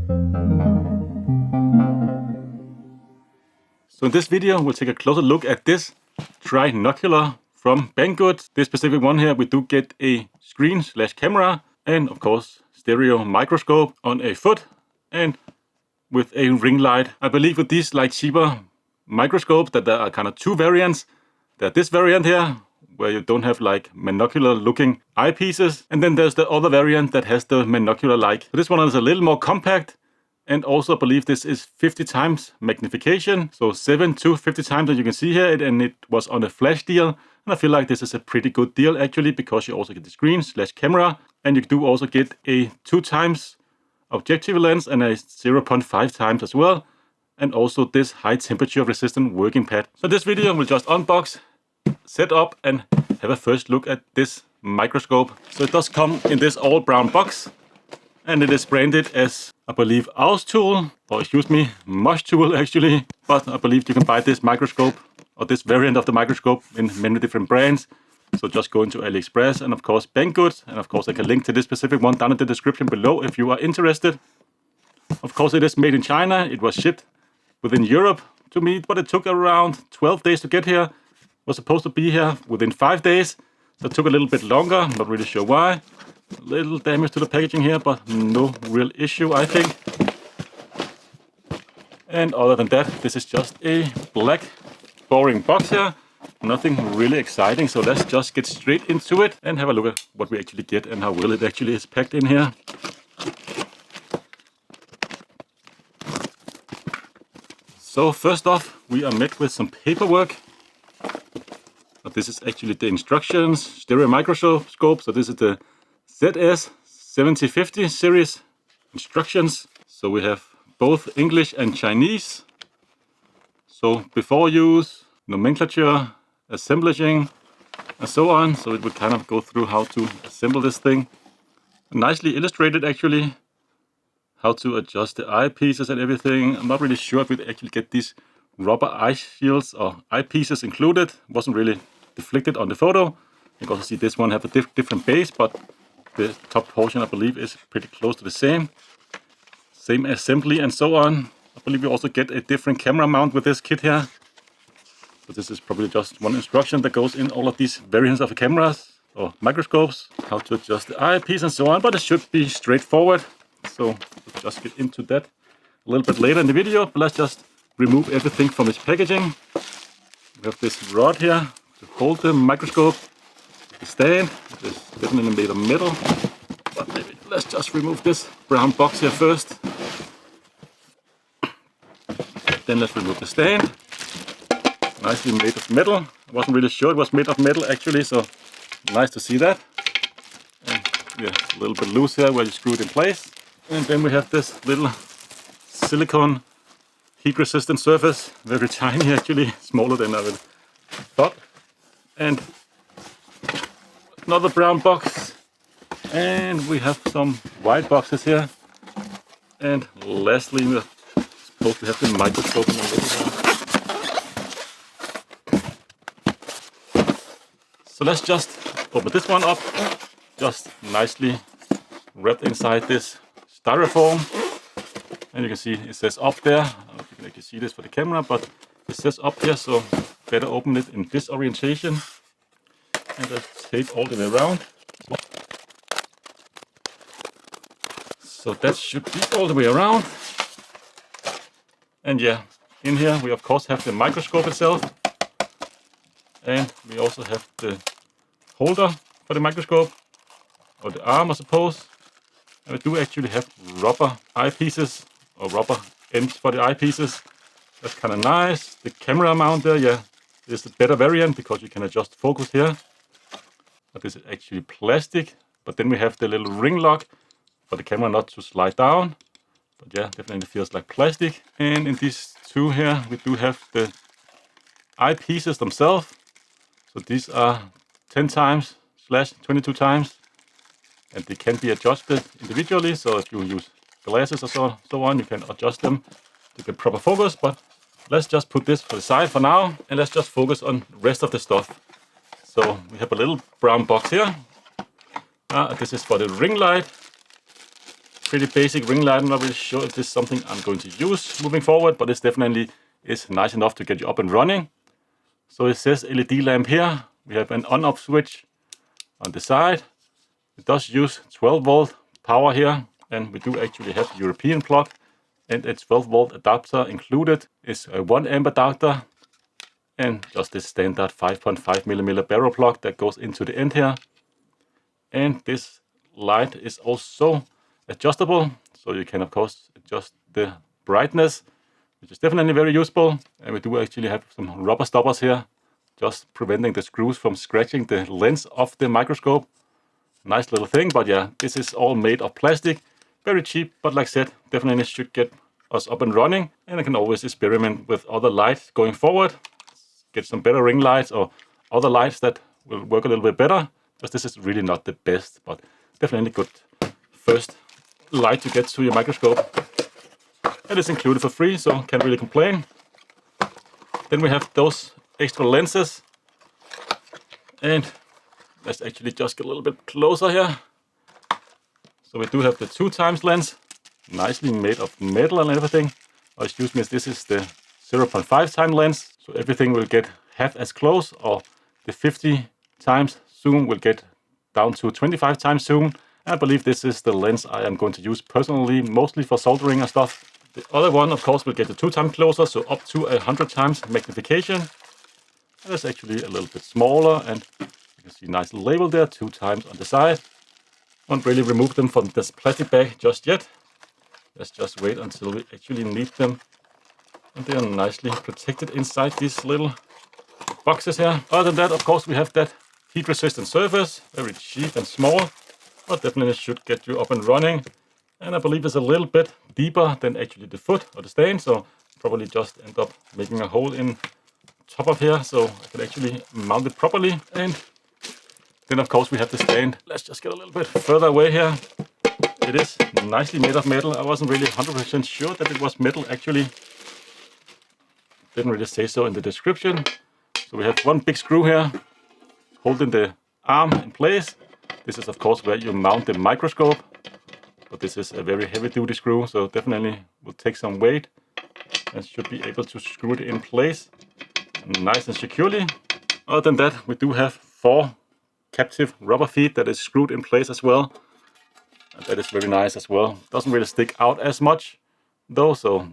So in this video, we'll take a closer look at this Trinocular from Banggood. This specific one here, we do get a screen/camera and of course stereo microscope on a foot and with a ring light. I believe with these like cheaper microscopes that there are kind of two variants. There's this variant here where you don't have like monocular looking eyepieces, and then there's the other variant that has the monocular like. So this one is a little more compact. And also, I believe this is 50 times magnification. So 7 to 50 times, as you can see here. And it was on a flash deal. And I feel like this is a pretty good deal, actually, because you also get the screen/camera. And you do also get a 2 times objective lens and a 0.5 times as well. And also this high temperature resistant working pad. So this video will just unbox, set up, and have a first look at this microscope. So it does come in this all brown box. And it is branded as, I believe, MUSTOOL, or excuse me, MUSTOOL actually. But I believe you can buy this microscope, or this variant of the microscope, in many different brands. So just go into AliExpress and of course Banggood. And of course I can link to this specific one down in the description below if you are interested. Of course it is made in China. It was shipped within Europe to me, but it took around 12 days to get here. Was supposed to be here within 5 days. So it took a little bit longer, I'm not really sure why. A little damage to the packaging here, but no real issue, I think. And other than that, this is just a black, boring box here. Nothing really exciting, so let's just get straight into it and have a look at what we actually get and how well it actually is packed in here. So first off, we are met with some paperwork. But this is actually the instructions, stereo microscope. So this is the ZS7050 series instructions. So we have both English and Chinese. So before use, nomenclature, assemblaging, and so on. So it would kind of go through how to assemble this thing. Nicely illustrated actually. How to adjust the eyepieces and everything. I'm not really sure if we actually get these rubber eye shields or eyepieces included. Wasn't really deflected on the photo. You can also see this one have a different base, but the top portion I believe is pretty close to the same. Same assembly and so on. I believe you also get a different camera mount with this kit here. So this is probably just one instruction that goes in all of these variants of cameras or microscopes. How to adjust the eyepiece and so on, but it should be straightforward. So we'll just get into that a little bit later in the video, but let's just remove everything from its packaging. We have this rod here to hold the microscope. The stand is definitely made of metal, but maybe let's just remove this brown box here first. Then let's remove the stand. Nicely made of metal. I wasn't really sure it was made of metal actually, so nice to see that. And yeah, it's a little bit loose here where you screw it in place. And then we have this little silicone heat-resistant surface, very tiny actually, smaller than I would thought. And another brown box, and we have some white boxes here. And lastly, we're supposed to have the microscope in the middle here. So let's just open this one up, just nicely wrapped inside this styrofoam. And you can see it says up there. I don't know if you can actually see this for the camera, but it says up here, so better open it in this orientation. And let's tape all the way around. So that should be all the way around. And yeah, in here we of course have the microscope itself. And we also have the holder for the microscope, or the arm I suppose. And we do actually have rubber eyepieces, or rubber ends for the eyepieces. That's kind of nice. The camera mount there, yeah, is the better variant because you can adjust focus here. But this is actually plastic. But then we have the little ring lock for the camera not to slide down. But yeah, definitely feels like plastic. And in these two here, we do have the eyepieces themselves. So these are 10 times / 22 times. And they can be adjusted individually. So if you use glasses or so on, you can adjust them to get proper focus. But let's just put this to the side for now. And let's just focus on the rest of the stuff. So we have a little brown box here. This is for the ring light. pretty basic ring light. I'm not really sure if this is something I'm going to use moving forward, but this definitely is nice enough to get you up and running. So it says LED lamp here. We have an on-off switch on the side. It does use 12 volt power here, and we do actually have a European plug and a 12 volt adapter included. It's a 1 amp adapter and just this standard 5.5mm barrel plug that goes into the end here. And this light is also adjustable, so you can of course adjust the brightness, which is definitely very useful. And we do actually have some rubber stoppers here, just preventing the screws from scratching the lens of the microscope. Nice little thing, but yeah, this is all made of plastic. Very cheap, but like I said, definitely should get us up and running. And I can always experiment with other lights going forward. Get some better ring lights or other lights that will work a little bit better. Because this is really not the best, but definitely good first light to get to your microscope. And it's included for free, so can't really complain. Then we have those extra lenses. And let's actually just get a little bit closer here. So we do have the 2x lens, nicely made of metal and everything. Or excuse me, this is the 0.5x lens. So everything will get half as close, or the 50x zoom will get down to 25x zoom. And I believe this is the lens I am going to use personally, mostly for soldering and stuff. The other one, of course, will get the 2x closer, so up to 100x magnification. And it's actually a little bit smaller, and you can see a nice label there, 2x on the side. Won't really remove them from this plastic bag just yet. Let's just wait until we actually need them. And they are nicely protected inside these little boxes here. Other than that, of course, we have that heat-resistant surface, very cheap and small, but definitely should get you up and running. And I believe it's a little bit deeper than actually the foot or the stand, so probably just end up making a hole in top of here, so I can actually mount it properly. And then of course we have the stand. Let's just get a little bit further away here. It is nicely made of metal. I wasn't really 100% sure that it was metal actually. Didn't really say so in the description. So we have one big screw here holding the arm in place. This is of course where you mount the microscope, but this is a very heavy duty screw, so definitely will take some weight and should be able to screw it in place nice and securely. Other than that, we do have 4 captive rubber feet that is screwed in place as well. And that is very nice as well. Doesn't really stick out as much though, so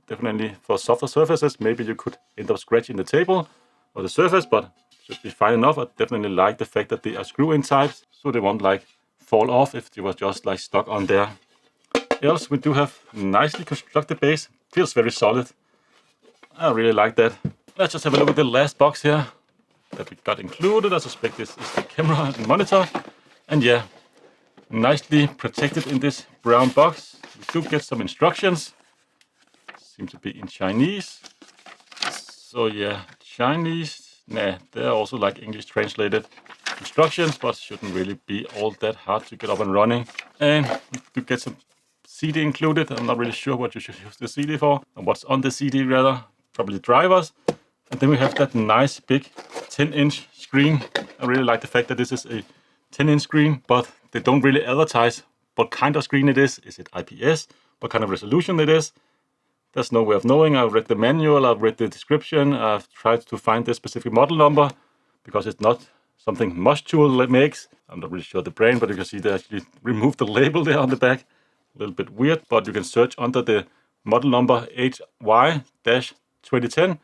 definitely for softer surfaces, maybe you could end up scratching the table or the surface, but should be fine enough. I definitely like the fact that they are screw-in types, so they won't like fall off if they were just like stuck on there. Else, we do have nicely constructed base. Feels very solid. I really like that. Let's just have a look at the last box here that we got included. I suspect this is the camera and monitor. And yeah, nicely protected in this brown box. We do get some instructions. Seem to be in Chinese. So yeah, Chinese. Nah, they're also like English translated instructions, but shouldn't really be all that hard to get up and running. And we do get some CD included. I'm not really sure what you should use the CD for, and what's on the CD rather. Probably drivers. And then we have that nice big 10-inch screen. I really like the fact that this is a 10-inch screen, but they don't really advertise what kind of screen it is. Is it IPS? What kind of resolution it is? There's no way of knowing. I've read the manual, I've read the description, I've tried to find the specific model number because it's not something MUSTOOL makes. I'm not really sure the brand, but you can see they actually removed the label there on the back. A little bit weird, but you can search under the model number HY-2010.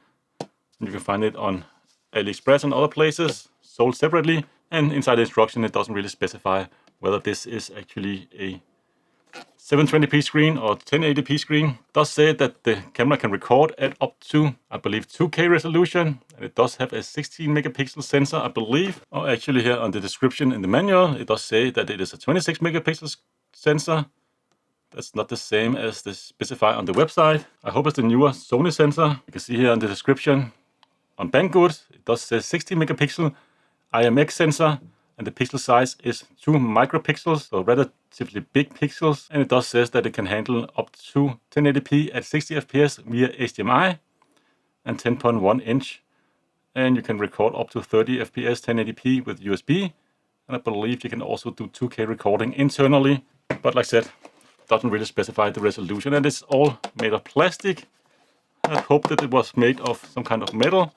You can find it on AliExpress and other places, sold separately. And inside the instruction, it doesn't really specify whether this is actually a 720p screen or 1080p screen. It does say that the camera can record at up to, I believe, 2K resolution. And it does have a 16 megapixel sensor, I believe. Or actually here on the description in the manual, it does say that it is a 26 megapixel sensor. That's not the same as the specified on the website. I hope it's the newer Sony sensor. You can see here on the description on Banggood, it does say 60 megapixel IMX sensor. And the pixel size is 2 micropixels, so relatively big pixels. And it does say that it can handle up to 1080p at 60 fps via HDMI and 10.1 inch. And you can record up to 30 fps 1080p with USB. And I believe you can also do 2K recording internally. But like I said, doesn't really specify the resolution, and it's all made of plastic. I'd hoped that it was made of some kind of metal,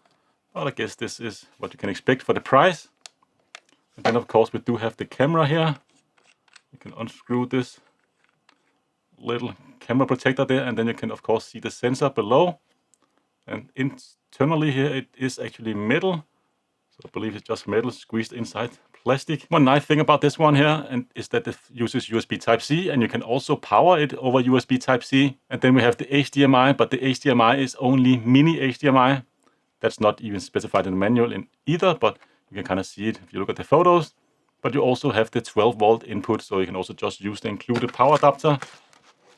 but I guess this is what you can expect for the price. And then of course we do have the camera here. You can unscrew this little camera protector there, and then you can of course see the sensor below. And internally here it is actually metal. So I believe it's just metal squeezed inside plastic. One nice thing about this one here is that it uses USB Type-C, and you can also power it over USB Type-C. And then we have the HDMI, but the HDMI is only mini HDMI. That's not even specified in the manual in either, but you can kind of see it if you look at the photos. But you also have the 12-volt input, so you can also just use the included power adapter,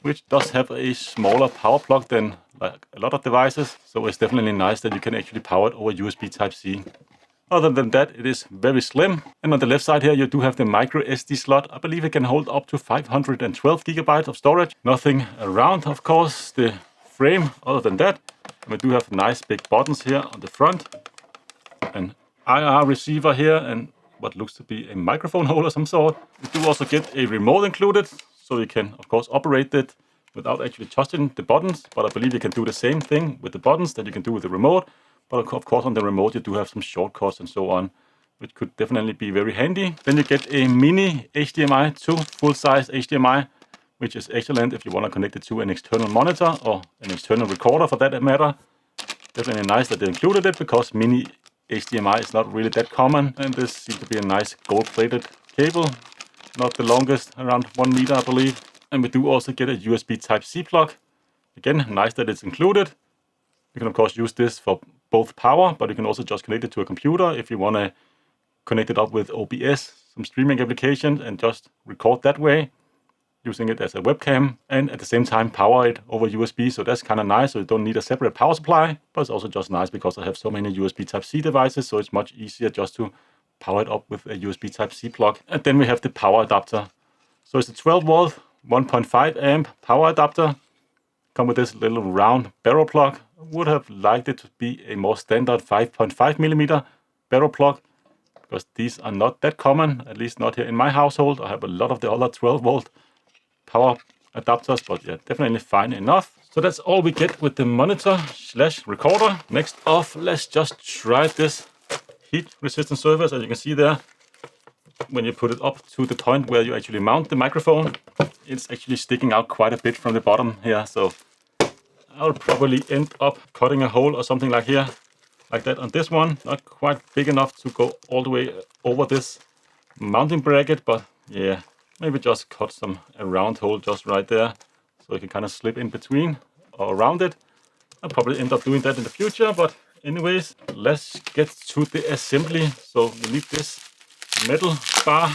which does have a smaller power plug than like a lot of devices. So it's definitely nice that you can actually power it over USB Type-C. Other than that, it is very slim. And on the left side here, you do have the micro SD slot. I believe it can hold up to 512 gigabytes of storage. Nothing around, of course, the frame other than that. And we do have nice big buttons here on the front. An IR receiver here and what looks to be a microphone hole of some sort. We do also get a remote included, so you can, of course, operate it without actually touching the buttons. But I believe you can do the same thing with the buttons that you can do with the remote. But of course on the remote you do have some shortcuts and so on, which could definitely be very handy. Then you get a mini HDMI to full-size HDMI, which is excellent if you want to connect it to an external monitor or an external recorder for that matter. Definitely nice that they included it, because mini HDMI is not really that common. And this seems to be a nice gold-plated cable, not the longest, around 1 meter I believe. And we do also get a USB Type-C plug. Again, nice that it's included. You can of course use this for both power, but you can also just connect it to a computer if you want to connect it up with OBS, some streaming application, and just record that way, using it as a webcam, and at the same time power it over USB. So that's kind of nice, so you don't need a separate power supply, but it's also just nice because I have so many USB Type-C devices, so it's much easier just to power it up with a USB Type-C plug. And then we have the power adapter. So it's a 12 volt, 1.5 amp power adapter. Come with this little round barrel plug. I would have liked it to be a more standard 5.5 millimeter barrel plug, because these are not that common, at least not here in my household. I have a lot of the other 12 volt power adapters, but yeah, definitely fine enough. So that's all we get with the monitor slash recorder. Next off, let's just try this heat resistant surface. As you can see there, when you put it up to the point where you actually mount the microphone, it's actually sticking out quite a bit from the bottom here. So I'll probably end up cutting a hole or something like here, like that on this one. Not quite big enough to go all the way over this mounting bracket, but yeah, maybe just cut a round hole just right there, so you can kind of slip in between or around it. I'll probably end up doing that in the future, but anyways, let's get to the assembly. So we need this metal bar.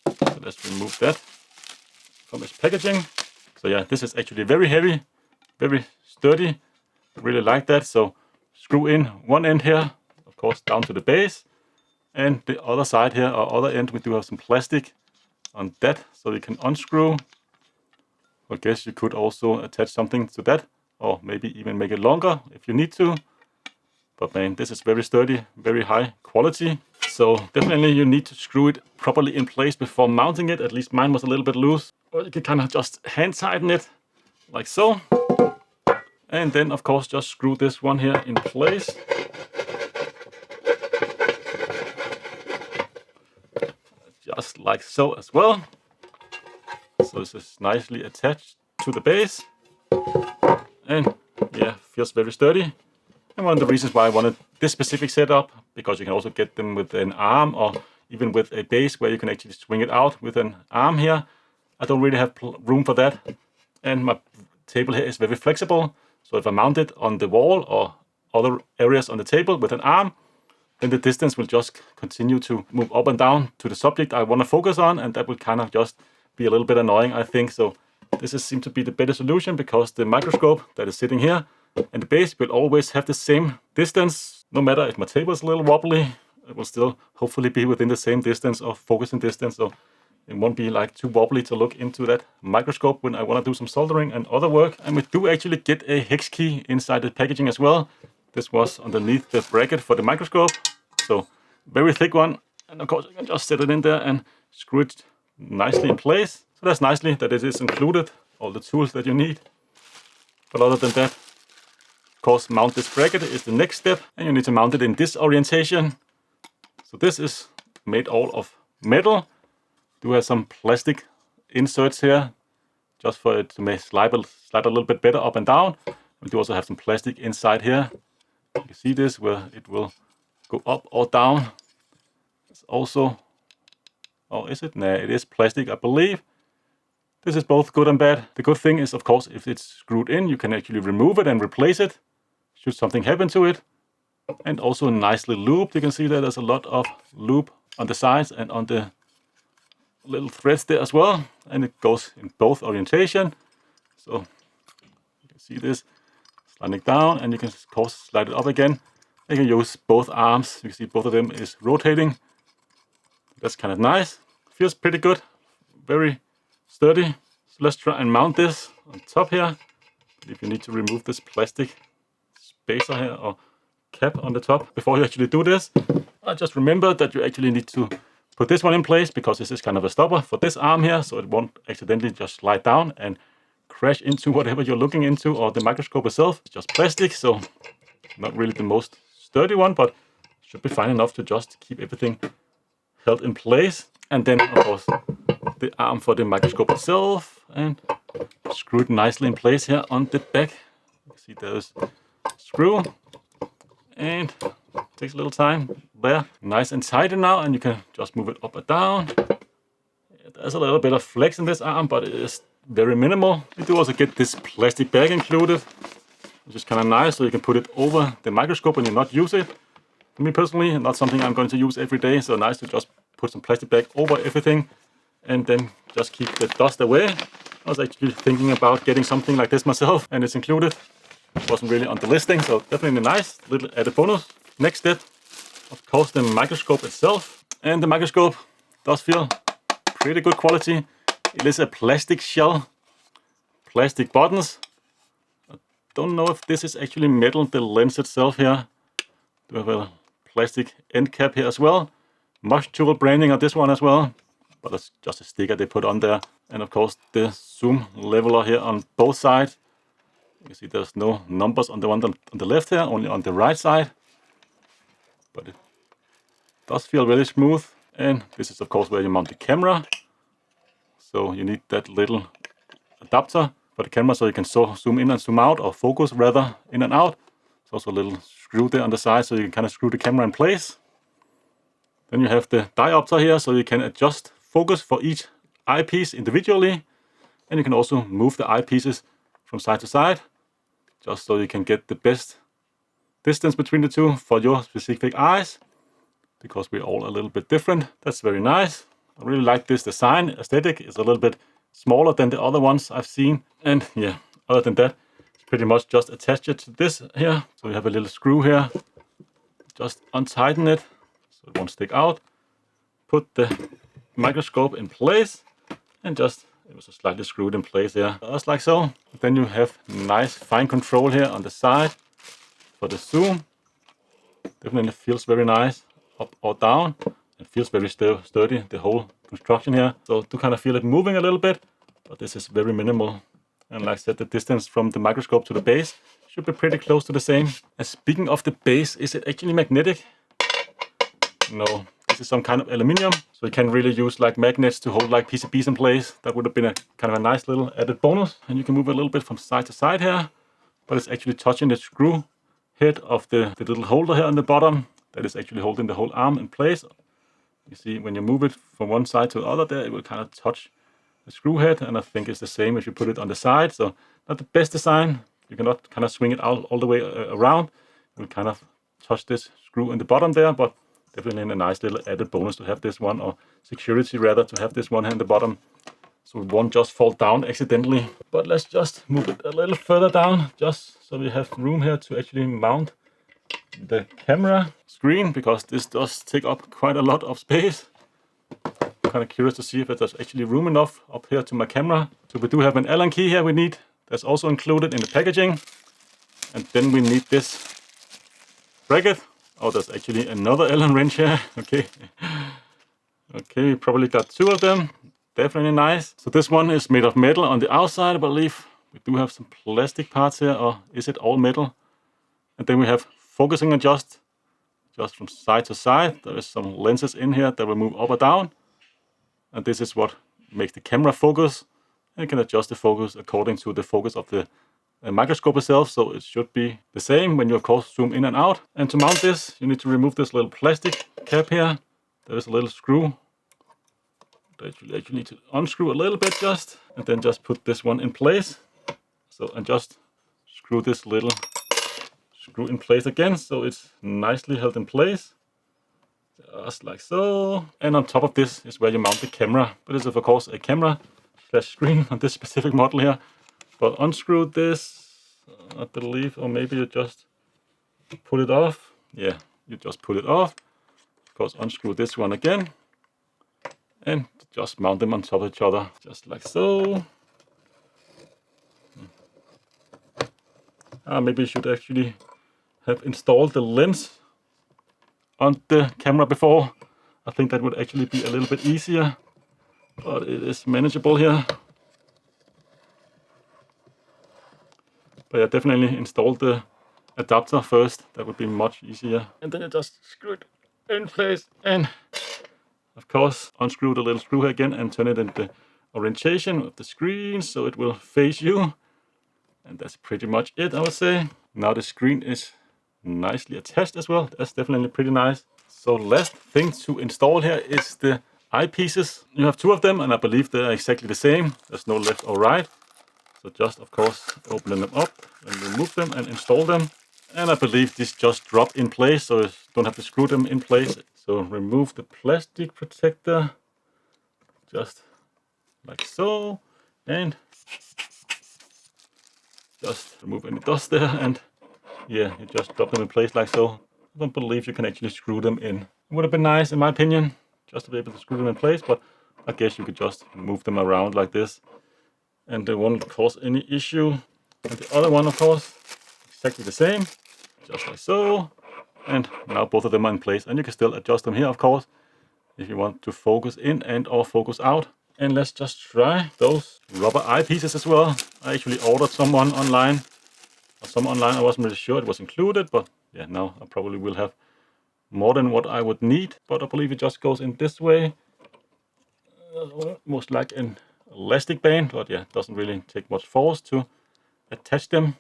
So let's remove that from its packaging. So yeah, this is actually very heavy, very sturdy. Really like that. So screw in one end here, of course, down to the base. And the other side here, or other end, we do have some plastic on that, so you can unscrew. I guess you could also attach something to that, or maybe even make it longer if you need to. But man, this is very sturdy, very high quality. So definitely you need to screw it properly in place before mounting it. At least mine was a little bit loose. Or you can kind of just hand tighten it like so. And then of course just screw this one here in place. Just like so as well. So this is nicely attached to the base. And yeah, feels very sturdy. And one of the reasons why I wanted this specific setup, because you can also get them with an arm or even with a base where you can actually swing it out with an arm here. I don't really have room for that. And my table here is very flexible. So if I mount it on the wall or other areas on the table with an arm, then the distance will just continue to move up and down to the subject I want to focus on, and that will kind of just be a little bit annoying, I think. So this seems to be the better solution, because the microscope that is sitting here and the base will always have the same distance. No matter if my table is a little wobbly, it will still hopefully be within the same distance of focusing distance. So it won't be like too wobbly to look into that microscope when I want to do some soldering and other work. And we do actually get a hex key inside the packaging as well. This was underneath the bracket for the microscope. So very thick one. And of course you can just set it in there and screw it nicely in place. So that's nicely that it is included, all the tools that you need. But other than that, of course, mount this bracket is the next step, and you need to mount it in this orientation. So this is made all of metal. Do have some plastic inserts here, just for it to make slide a little bit better up and down. We do also have some plastic inside here. You can see this where it will go up or down. It's also, oh, is it? Nah, it is plastic, I believe. This is both good and bad. The good thing is, of course, if it's screwed in, you can actually remove it and replace it should something happen to it. And also nicely looped. You can see that there's a lot of loop on the sides and on the little threads there as well. And it goes in both orientation. So you can see this sliding down, and you can of course slide it up again. You can use both arms. You can see both of them is rotating. That's kind of nice. Feels pretty good. Very sturdy. So let's try and mount this on top here. If you need to remove this plastic spacer here or cap on the top before you actually do this, just remember that you actually need to put this one in place, because this is kind of a stopper for this arm here, so it won't accidentally just slide down and crash into whatever you're looking into, or the microscope itself. It's just plastic, so not really the most sturdy one, but should be fine enough to just keep everything held in place. And then of course the arm for the microscope itself, and screwed nicely in place here on the back. You see there's a screw, and takes a little time there. Nice and tighter now, and you can just move it up or down. There's a little bit of flex in this arm, but it is very minimal. You do also get this plastic bag included, which is kind of nice, so you can put it over the microscope when you not use it. For me personally, not something I'm going to use every day, so nice to just put some plastic bag over everything and then just keep the dust away. I was actually thinking about getting something like this myself, and it's included. It wasn't really on the listing, so definitely nice little added bonus. Next step, of course, the microscope itself. And the microscope does feel pretty good quality. It is a plastic shell, plastic buttons. I don't know if this is actually metal, the lens itself here. Do have a plastic end cap here as well. MUSTOOL branding on this one as well, but it's just a sticker they put on there. And of course the zoom leveler here on both sides. You can see there's no numbers on the one on the left here, only on the right side. But it does feel very smooth. And this is of course where you mount the camera. So you need that little adapter for the camera, so you can zoom in and zoom out, or focus rather in and out. There's also a little screw there on the side, so you can kind of screw the camera in place. Then you have the diopter here, so you can adjust focus for each eyepiece individually. And you can also move the eyepieces from side to side, just so you can get the best distance between the two for your specific eyes, because we're all a little bit different. That's very nice. I really like this design. Aesthetic is a little bit smaller than the other ones I've seen. And yeah, other than that, it's pretty much just attach it to this here. So you have a little screw here. Just untighten it so it won't stick out. Put the microscope in place, and just, it was slightly screwed in place here, just like so. Then you have nice fine control here on the side for the zoom. Definitely feels very nice up or down. It feels very sturdy, the whole construction here. So to kind of feel it moving a little bit, but this is very minimal. And like I said, the distance from the microscope to the base should be pretty close to the same. And speaking of the base, is it actually magnetic? No, this is some kind of aluminium. So you can really use like magnets to hold like PCBs in place. That would have been a kind of a nice little added bonus. And you can move a little bit from side to side here, but it's actually touching the screw head of the little holder here on the bottom. That is actually holding the whole arm in place. You see, when you move it from one side to the other there, it will kind of touch the screw head, and I think it's the same if you put it on the side. So not the best design. You cannot kind of swing it out all the way around. It will kind of touch this screw in the bottom there, but definitely a nice little added bonus to have this one, or security rather, to have this one here in the bottom, so it won't just fall down accidentally. But let's just move it a little further down, just so we have room here to actually mount the camera screen, because this does take up quite a lot of space. I'm kind of curious to see if there's actually room enough up here to my camera. So we do have an Allen key here we need. That's also included in the packaging. And then we need this bracket. Oh, there's actually another Allen wrench here. Okay. Okay, we probably got two of them. definitely nice. So this one is made of metal on the outside, I believe. We do have some plastic parts here, or is it all metal? And then we have focusing adjust, just from side to side. There is some lenses in here that will move up or down. And this is what makes the camera focus. And you can adjust the focus according to the focus of the microscope itself, so it should be the same when you of course zoom in and out. And to mount this, you need to remove this little plastic cap here. There is a little screw that you actually need to unscrew a little bit just, and then just put this one in place. So, and just screw this little screw in place again, so it's nicely held in place. Just like so. And on top of this is where you mount the camera. But this is of course a camera slash screen on this specific model here. But unscrew this, I believe, or maybe you just pull it off. Yeah, you just pull it off. Of course, unscrew this one again. And just mount them on top of each other, just like so. Maybe you should actually have installed the lens on the camera before. I think that would actually be a little bit easier, but it is manageable here. But yeah, definitely install the adapter first. That would be much easier. And then you just screw it in place, and of course unscrew the little screw here again and turn it in the orientation of the screen so it will face you. And that's pretty much it, I would say. Now the screen is nicely attached as well. That's definitely pretty nice. So last thing to install here is the eyepieces. You have two of them, and I believe they're exactly the same. There's no left or right. So just, of course, open them up and remove them and install them. And I believe this just drop in place, so you don't have to screw them in place. So remove the plastic protector, just like so. And just remove any dust there, and yeah, you just drop them in place like so. I don't believe you can actually screw them in. It would have been nice, in my opinion, just to be able to screw them in place, but I guess you could just move them around like this, and they won't cause any issue. And the other one, of course, exactly the same, just like so. And now both of them are in place, and you can still adjust them here, of course, if you want to focus in and or focus out. And let's just try those rubber eyepieces as well. I actually ordered some online. I wasn't really sure it was included, but yeah, now I probably will have more than what I would need. But I believe it just goes in this way. Most like an elastic band, but yeah, it doesn't really take much force to attach them.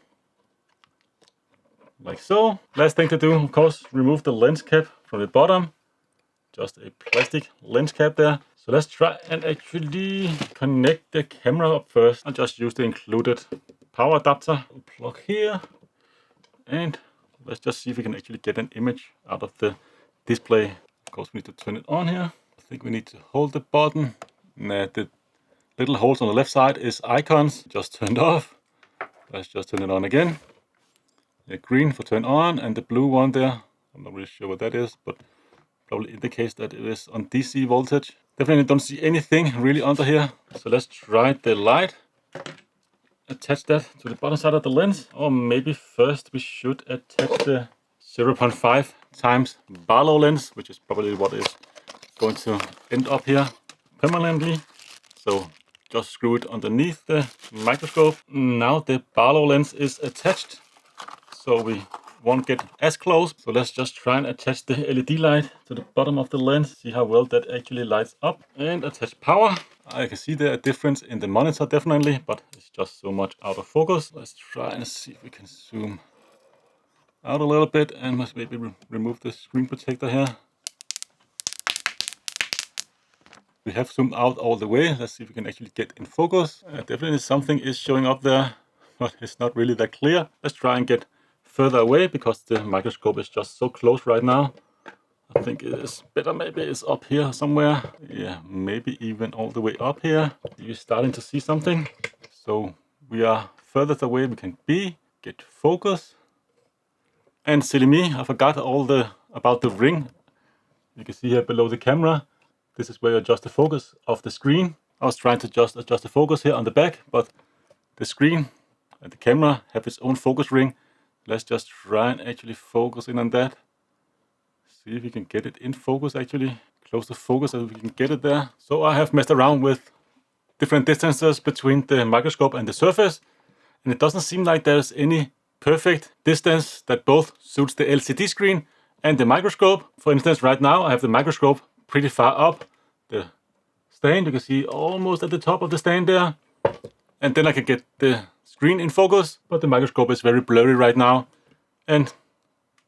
Like so. Last thing to do, of course, remove the lens cap from the bottom. Just a plastic lens cap there. So let's try and actually connect the camera up first. I'll just use the included power adapter. Plug here. And let's just see if we can actually get an image out of the display. Of course, we need to turn it on here. I think we need to hold the button. Nah, the little holes on the left side is icons. Just turned off. Let's just turn it on again. The green for turn on, and the blue one there, I'm not really sure what that is, but probably indicates that it is on DC voltage. Definitely don't see anything really under here. So let's try the light. Attach that to the bottom side of the lens. Or maybe first we should attach the 0.5 times Barlow lens, which is probably what is going to end up here permanently. So just screw it underneath the microscope. Now the Barlow lens is attached, so we won't get as close. So let's just try and attach the LED light to the bottom of the lens, see how well that actually lights up, and attach power. I can see there a difference in the monitor definitely, but it's just so much out of focus. Let's try and see if we can zoom out a little bit and maybe remove the screen protector here. We have zoomed out all the way. Let's see if we can actually get in focus. Definitely something is showing up there, but it's not really that clear. Let's try and get further away because the microscope is just so close right now. I think it is better maybe it's up here somewhere. Yeah, maybe even all the way up here. You're starting to see something. So we are furthest away we can be. Get focus. And silly me, I forgot about the ring. You can see here below the camera. This is where you adjust the focus of the screen. I was trying to just adjust the focus here on the back, but the screen and the camera have its own focus ring. Let's just try and actually focus in on that. See if we can get it in focus actually. Close the focus so we can get it there. So I have messed around with different distances between the microscope and the surface, and it doesn't seem like there's any perfect distance that both suits the LCD screen and the microscope. For instance, right now I have the microscope pretty far up the stand. You can see almost at the top of the stand there, and then I can get the screen in focus, but the microscope is very blurry right now. And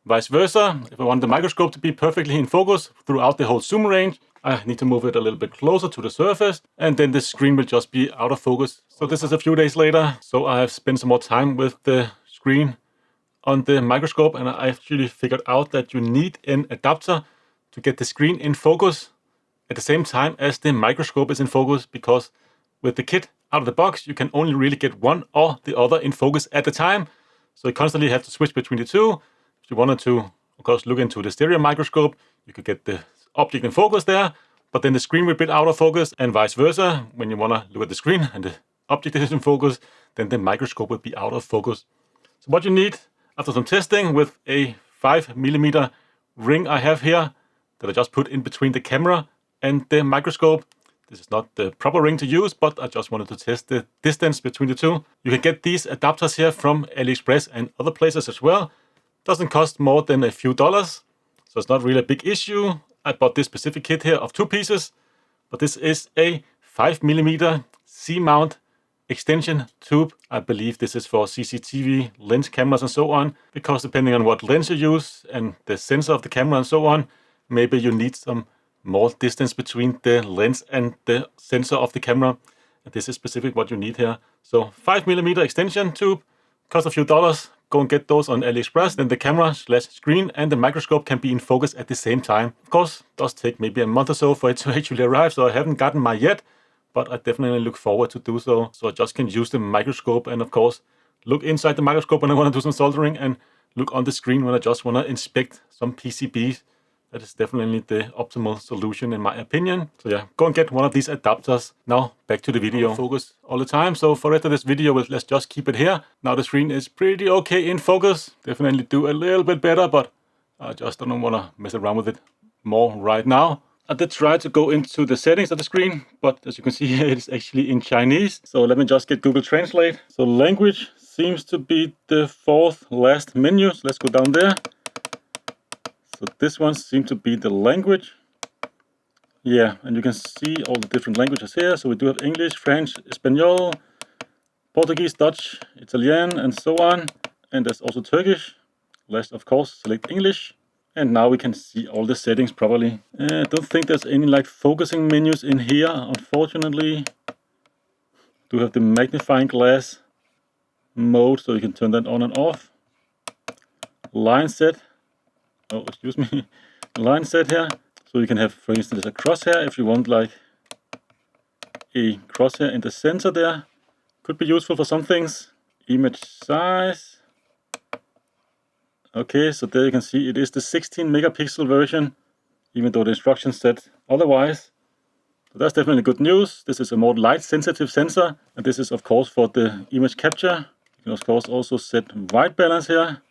vice versa, if I want the microscope to be perfectly in focus throughout the whole zoom range, I need to move it a little bit closer to the surface, and then the screen will just be out of focus. So this is a few days later, so I have spent some more time with the screen on the microscope, and I actually figured out that you need an adapter to get the screen in focus at the same time as the microscope is in focus, because with the kit out of the box, you can only really get one or the other in focus at a time. So you constantly have to switch between the two. If you wanted to, of course, look into the stereo microscope, you could get the object in focus there, but then the screen will be out of focus, and vice versa. When you want to look at the screen and the object is in focus, then the microscope will be out of focus. So what you need, after some testing with a 5mm ring I have here that I just put in between the camera and the microscope. This is not the proper ring to use, but I just wanted to test the distance between the two. You can get these adapters here from AliExpress and other places as well. Doesn't cost more than a few dollars, so it's not really a big issue. I bought this specific kit here of 2 pieces, but this is a 5mm C-mount extension tube. I believe this is for CCTV lens cameras and so on, because depending on what lens you use and the sensor of the camera and so on, maybe you need some more distance between the lens and the sensor of the camera. And this is specific what you need here. So 5mm extension tube, cost a few dollars. Go and get those on AliExpress. Then the camera/screen and the microscope can be in focus at the same time. Of course, it does take maybe a month or so for it to actually arrive, so I haven't gotten mine yet, but I definitely look forward to do so. So I just can use the microscope and of course look inside the microscope when I want to do some soldering, and look on the screen when I just want to inspect some PCBs. That is definitely the optimal solution in my opinion. So yeah, go and get one of these adapters. Now back to the video. Focus all the time. So for the rest of this video, let's just keep it here. Now the screen is pretty okay in focus. Definitely do a little bit better, but I just don't want to mess around with it more right now. I did try to go into the settings of the screen, but as you can see here, it's actually in Chinese. So let me just get Google Translate. So language seems to be the 4th last menu. So let's go down there. So this one seems to be the language. Yeah, and you can see all the different languages here. So we do have English, French, Espanol, Portuguese, Dutch, Italian, and so on. And there's also Turkish. Let's, of course, select English. And now we can see all the settings properly. I don't think there's any like focusing menus in here, unfortunately. Do have the magnifying glass mode, so you can turn that on and off. Line set. Oh, excuse me. Line set here. So you can have, for instance, a crosshair if you want like a crosshair in the center there. Could be useful for some things. Image size. Okay, so there you can see it is the 16 megapixel version, even though the instructions said otherwise. So that's definitely good news. This is a more light sensitive sensor, and this is of course for the image capture. You can of course also set white balance here.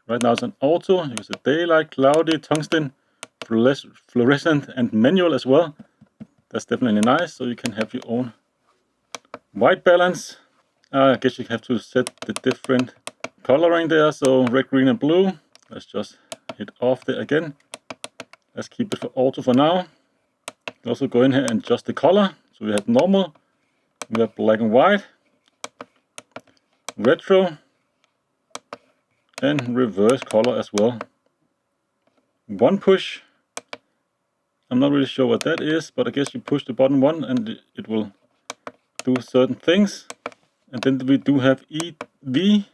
Right now it's an auto. You can set daylight, cloudy, tungsten, fluorescent, and manual as well. That's definitely nice. So you can have your own white balance. I guess you have to set the different coloring there. So red, green, and blue. Let's just hit off there again. Let's keep it for auto for now. You can also go in here and adjust the color. So we have normal, we have black and white, retro, and reverse color as well. One push. I'm not really sure what that is, but I guess you push the button 1 and it will do certain things. And then we do have EV.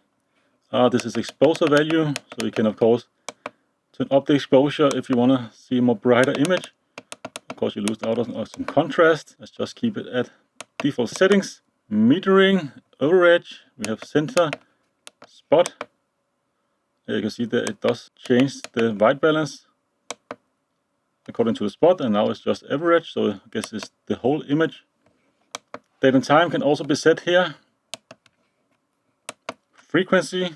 This is exposure value, so you can of course turn up the exposure if you want to see a more brighter image. Of course you lose out on some contrast. Let's just keep it at default settings. Metering, overage, we have center, spot. Here you can see that it does change the white balance according to the spot, and now it's just average, so I guess it's the whole image. Date and time can also be set here. Frequency.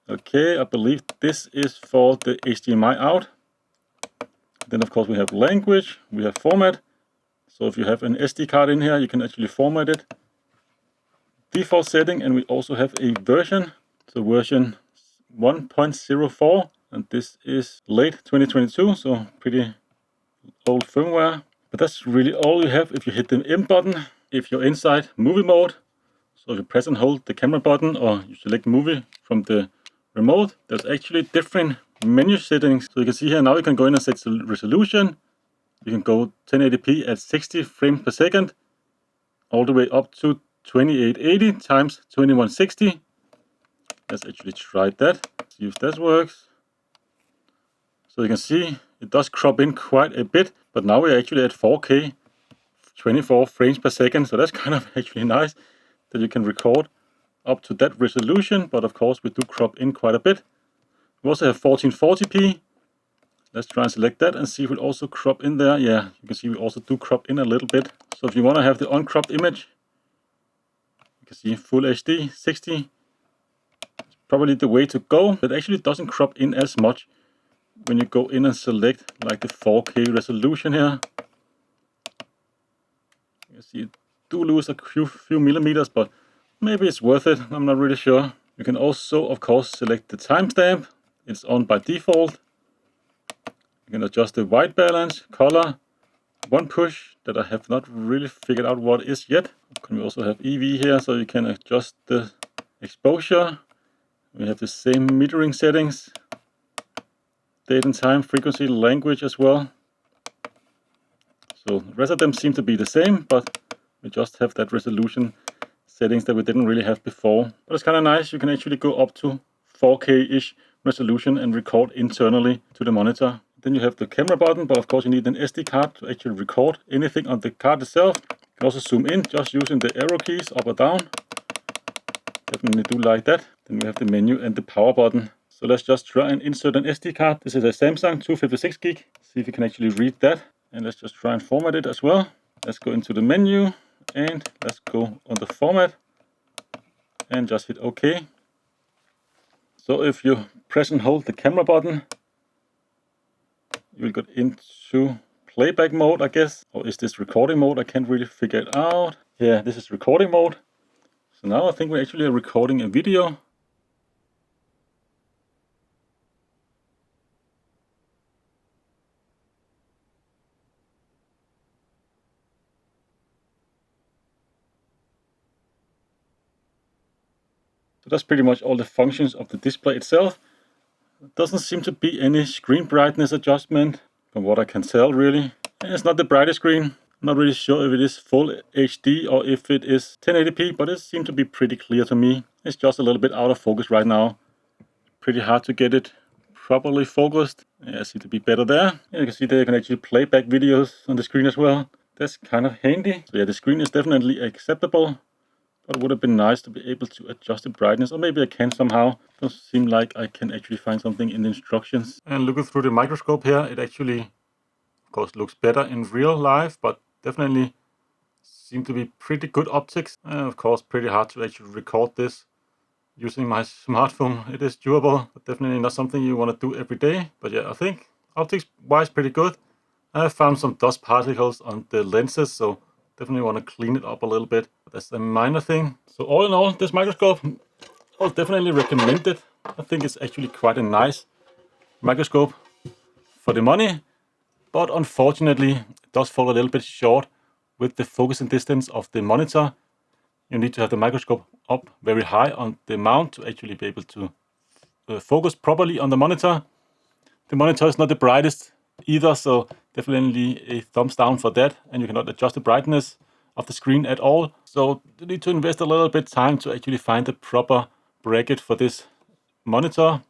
Okay, I believe this is for the HDMI out. Then of course we have language, we have format. So if you have an SD card in here, you can actually format it. Default setting, and we also have a version. So version 1.04, and this is late 2022, so pretty old firmware. But that's really all you have if you hit the M button. If you're inside movie mode, so if you press and hold the camera button or you select movie from the remote, there's actually different menu settings. So you can see here now you can go in and set the resolution. You can go 1080p at 60 frames per second, all the way up to 2880 times 2160. Let's actually try that, see if that works. So you can see it does crop in quite a bit, but now we're actually at 4K, 24 frames per second. So that's kind of actually nice that you can record up to that resolution, but of course we do crop in quite a bit. We also have 1440p. Let's try and select that and see if it also crop in there. Yeah, you can see we also do crop in a little bit. So if you want to have the uncropped image, you can see full HD 60. It's probably the way to go. It actually doesn't crop in as much when you go in and select like the 4K resolution here. You can see it do lose a few millimeters, but maybe it's worth it. I'm not really sure. You can also, of course, select the timestamp. It's on by default. You can adjust the white balance, color, one push that I have not really figured out what is yet. Can we also have EV here, so you can adjust the exposure. We have the same metering settings, date and time, frequency, language as well. So the rest of them seem to be the same, but we just have that resolution settings that we didn't really have before. But it's kind of nice. You can actually go up to 4K-ish resolution and record internally to the monitor. Then you have the camera button, but of course you need an SD card to actually record anything on the card itself. You can also zoom in just using the arrow keys up or down. Definitely do like that. Then we have the menu and the power button. So let's just try and insert an SD card. This is a Samsung 256 gig. See if you can actually read that. And let's just try and format it as well. Let's go into the menu and let's go on the format and just hit OK. So if you press and hold the camera button, you will go into playback mode, I guess. Or is this recording mode? I can't really figure it out. Yeah, this is recording mode. So now I think we're actually recording a video. So that's pretty much all the functions of the display itself. There doesn't seem to be any screen brightness adjustment from what I can tell really. And it's not the brightest screen. I'm not really sure if it is full HD or if it is 1080p, but it seems to be pretty clear to me. It's just a little bit out of focus right now. Pretty hard to get it properly focused. Yeah, it seems to be better there. Yeah, you can see there you can actually play back videos on the screen as well. That's kind of handy. So yeah, the screen is definitely acceptable. But it would have been nice to be able to adjust the brightness, or maybe I can somehow. Doesn't seem like I can actually find something in the instructions. And looking through the microscope here, it actually, of course, looks better in real life, but definitely seem to be pretty good optics. And of course, pretty hard to actually record this using my smartphone. It is doable, but definitely not something you want to do every day. But yeah, I think optics-wise, pretty good. I found some dust particles on the lenses, so definitely want to clean it up a little bit. That's a minor thing. So all in all, this microscope, I'll definitely recommend it. I think it's actually quite a nice microscope for the money. But unfortunately, it does fall a little bit short with the focus and distance of the monitor. You need to have the microscope up very high on the mount to actually be able to focus properly on the monitor. The monitor is not the brightest either, so definitely a thumbs down for that. And you cannot adjust the brightness of the screen at all. So you need to invest a little bit time to actually find the proper bracket for this monitor.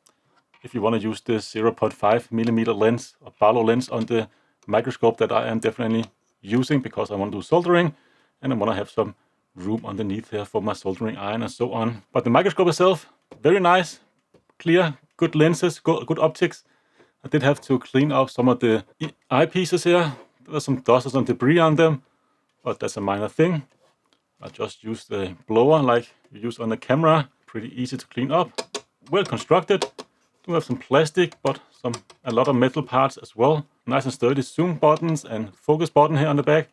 If you want to use the 0.5mm lens or Barlow lens on the microscope that I am definitely using because I want to do soldering and I want to have some room underneath here for my soldering iron and so on. But the microscope itself, very nice, clear, good lenses, good optics. I did have to clean up some of the eyepieces here. There was some dust or some debris on them, but that's a minor thing. I just used the blower like you use on the camera. Pretty easy to clean up. Well constructed. Do have some plastic, but a lot of metal parts as well. Nice and sturdy zoom buttons and focus button here on the back.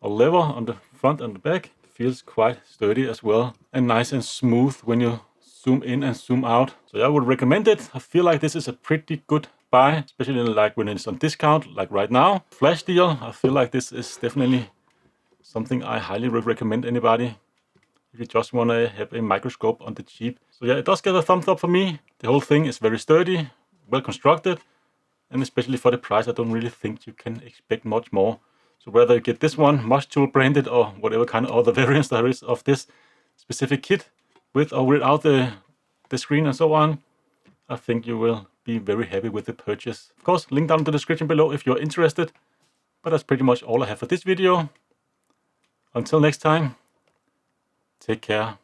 or lever on the front and the back. Feels quite sturdy as well, and nice and smooth when you zoom in and zoom out. So yeah, I would recommend it. I feel like this is a pretty good buy, especially like when it's on discount, like right now. Flash deal, I feel like this is definitely something I highly would recommend anybody if you just want to have a microscope on the cheap. So yeah, it does get a thumbs up for me. The whole thing is very sturdy, well constructed, and especially for the price, I don't really think you can expect much more. So whether you get this one, MUSTOOL branded, or whatever kind of other variants there is of this specific kit, with or without the screen and so on, I think you will be very happy with the purchase. Of course, link down in the description below if you're interested. But that's pretty much all I have for this video. Until next time, take care.